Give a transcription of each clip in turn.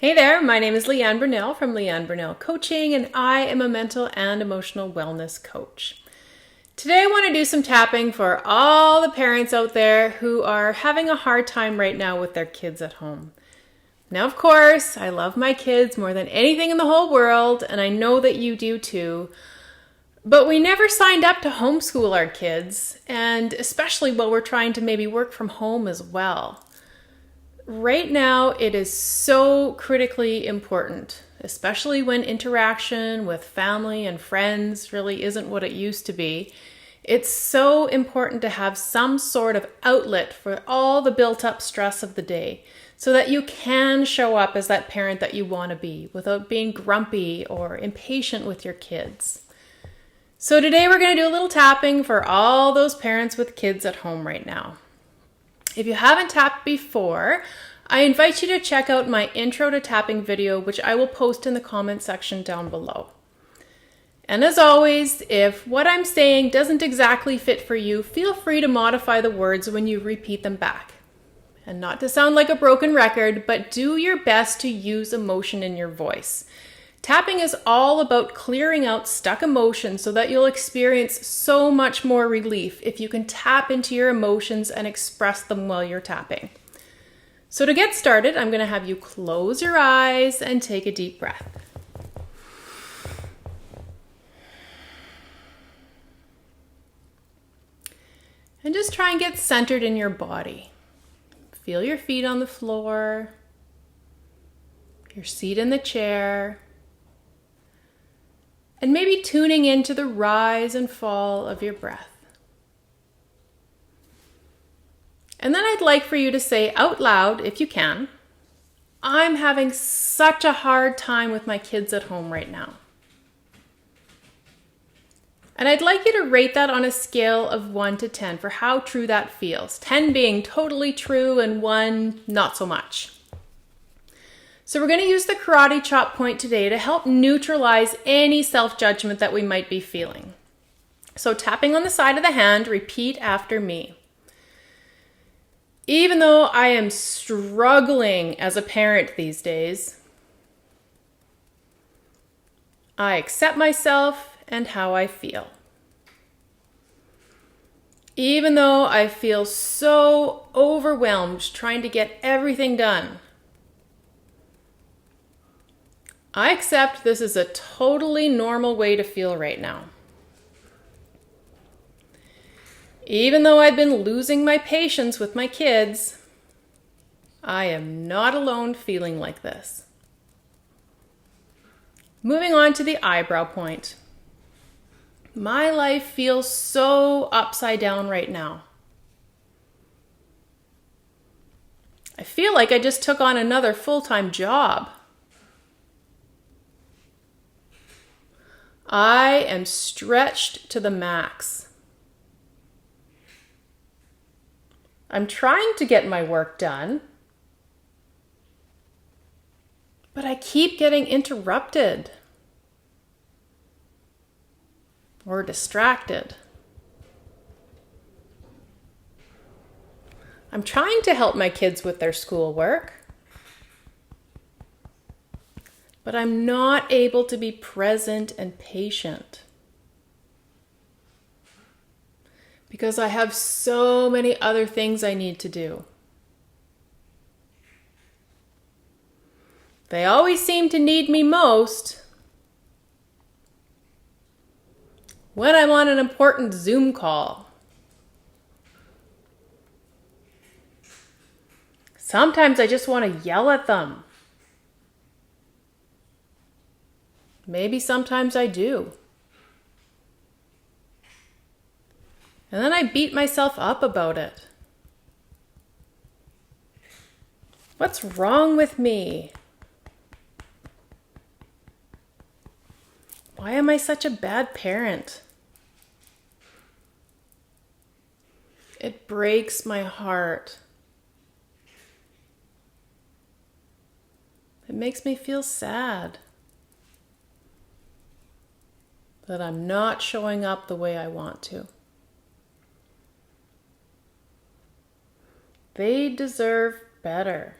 Hey there, my name is Leanne Burnell from Leanne Burnell Coaching, and I am a mental and emotional wellness coach. Today I want to do some tapping for all the parents out there who are having a hard time right now with their kids at home. Now, of course, I love my kids more than anything in the whole world, and I know that you do too. But we never signed up to homeschool our kids, and especially while we're trying to maybe work from home as well. Right now, it is so critically important, especially when interaction with family and friends really isn't what it used to be. It's so important to have some sort of outlet for all the built-up stress of the day so that you can show up as that parent that you want to be without being grumpy or impatient with your kids. So today we're going to do a little tapping for all those parents with kids at home right now. If you haven't tapped before, I invite you to check out my intro to tapping video, which I will post in the comment section down below. And as always, if what I'm saying doesn't exactly fit for you, feel free to modify the words when you repeat them back. And not to sound like a broken record, but do your best to use emotion in your voice. Tapping is all about clearing out stuck emotions so that you'll experience so much more relief if you can tap into your emotions and express them while you're tapping. So to get started, I'm going to have you close your eyes and take a deep breath. And just try and get centered in your body. Feel your feet on the floor, your seat in the chair, and maybe tuning into the rise and fall of your breath. And then I'd like for you to say out loud, if you can, I'm having such a hard time with my kids at home right now. And I'd like you to rate that on a scale of 1 to 10 for how true that feels. 10 being totally true and 1 not so much. So we're going to use the karate chop point today to help neutralize any self-judgment that we might be feeling. So tapping on the side of the hand, repeat after me. Even though I am struggling as a parent these days, I accept myself and how I feel. Even though I feel so overwhelmed trying to get everything done, I accept this is a totally normal way to feel right now. Even though I've been losing my patience with my kids, I am not alone feeling like this. Moving on to the eyebrow point. My life feels so upside down right now. I feel like I just took on another full-time job. I am stretched to the max. I'm trying to get my work done, but I keep getting interrupted or distracted. I'm trying to help my kids with their schoolwork, but I'm not able to be present and patient because I have so many other things I need to do. They always seem to need me most when I'm on an important Zoom call. Sometimes I just want to yell at them. Maybe sometimes I do. And then I beat myself up about it. What's wrong with me? Why am I such a bad parent? It breaks my heart. It makes me feel sad that I'm not showing up the way I want to. They deserve better.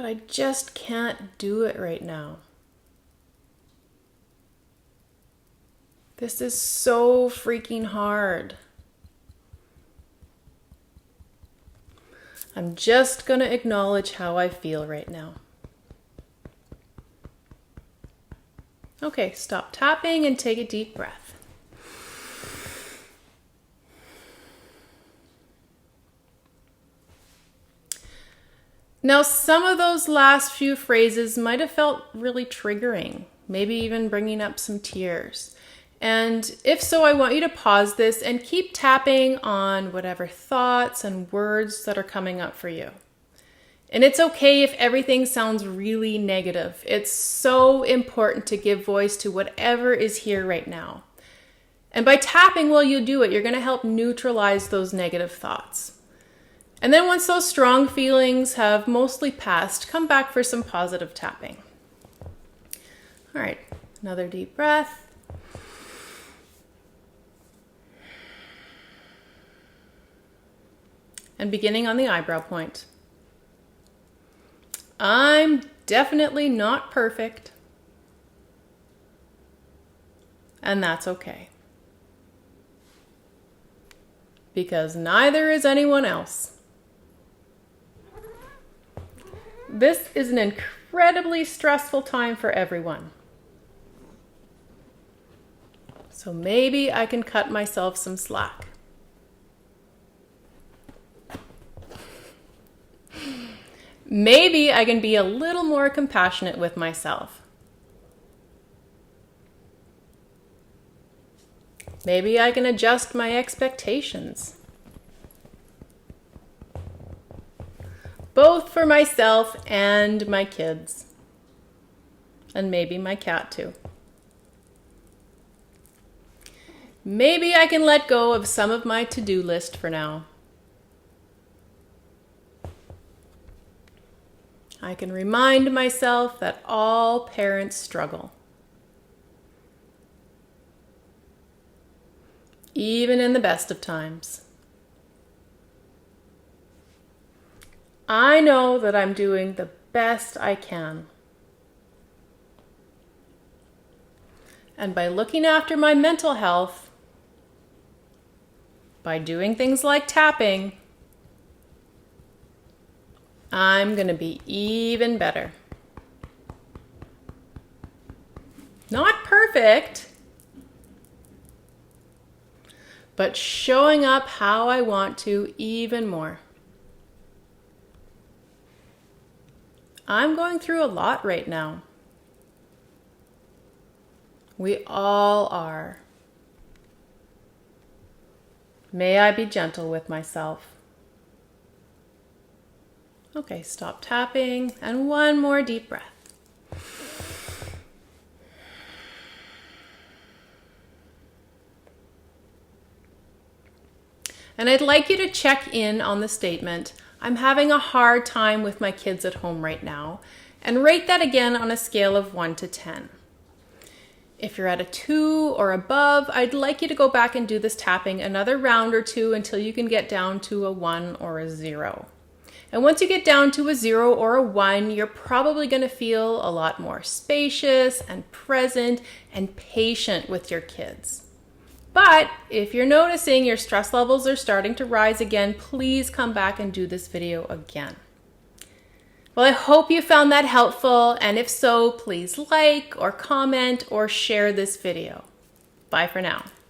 but I just can't do it right now. This is so freaking hard. I'm just going to acknowledge how I feel right now. Okay, stop tapping and take a deep breath. Now, some of those last few phrases might have felt really triggering, maybe even bringing up some tears. And if so, I want you to pause this and keep tapping on whatever thoughts and words that are coming up for you. And it's okay if everything sounds really negative. It's so important to give voice to whatever is here right now. And by tapping while you do it, you're going to help neutralize those negative thoughts. And then once those strong feelings have mostly passed, come back for some positive tapping. All right, another deep breath. And beginning on the eyebrow point. I'm definitely not perfect, and that's okay. Because neither is anyone else. This is an incredibly stressful time for everyone. So maybe I can cut myself some slack. Maybe I can be a little more compassionate with myself. Maybe I can adjust my expectations. Both for myself and my kids. And maybe my cat too. Maybe I can let go of some of my to-do list for now. I can remind myself that all parents struggle. Even in the best of times. I know that I'm doing the best I can. And by looking after my mental health, by doing things like tapping, I'm going to be even better. Not perfect, but showing up how I want to even more. I'm going through a lot right now. We all are. May I be gentle with myself. Okay, stop tapping and one more deep breath. And I'd like you to check in on the statement, I'm having a hard time with my kids at home right now, and rate that again on a scale of 1 to 10. If you're at a 2 or above, I'd like you to go back and do this tapping another round or two until you can get down to a 1 or a 0. And once you get down to a 0 or a 1, you're probably going to feel a lot more spacious and present and patient with your kids. But if you're noticing your stress levels are starting to rise again, please come back and do this video again. Well, I hope you found that helpful, and if so, please like or comment or share this video. Bye for now.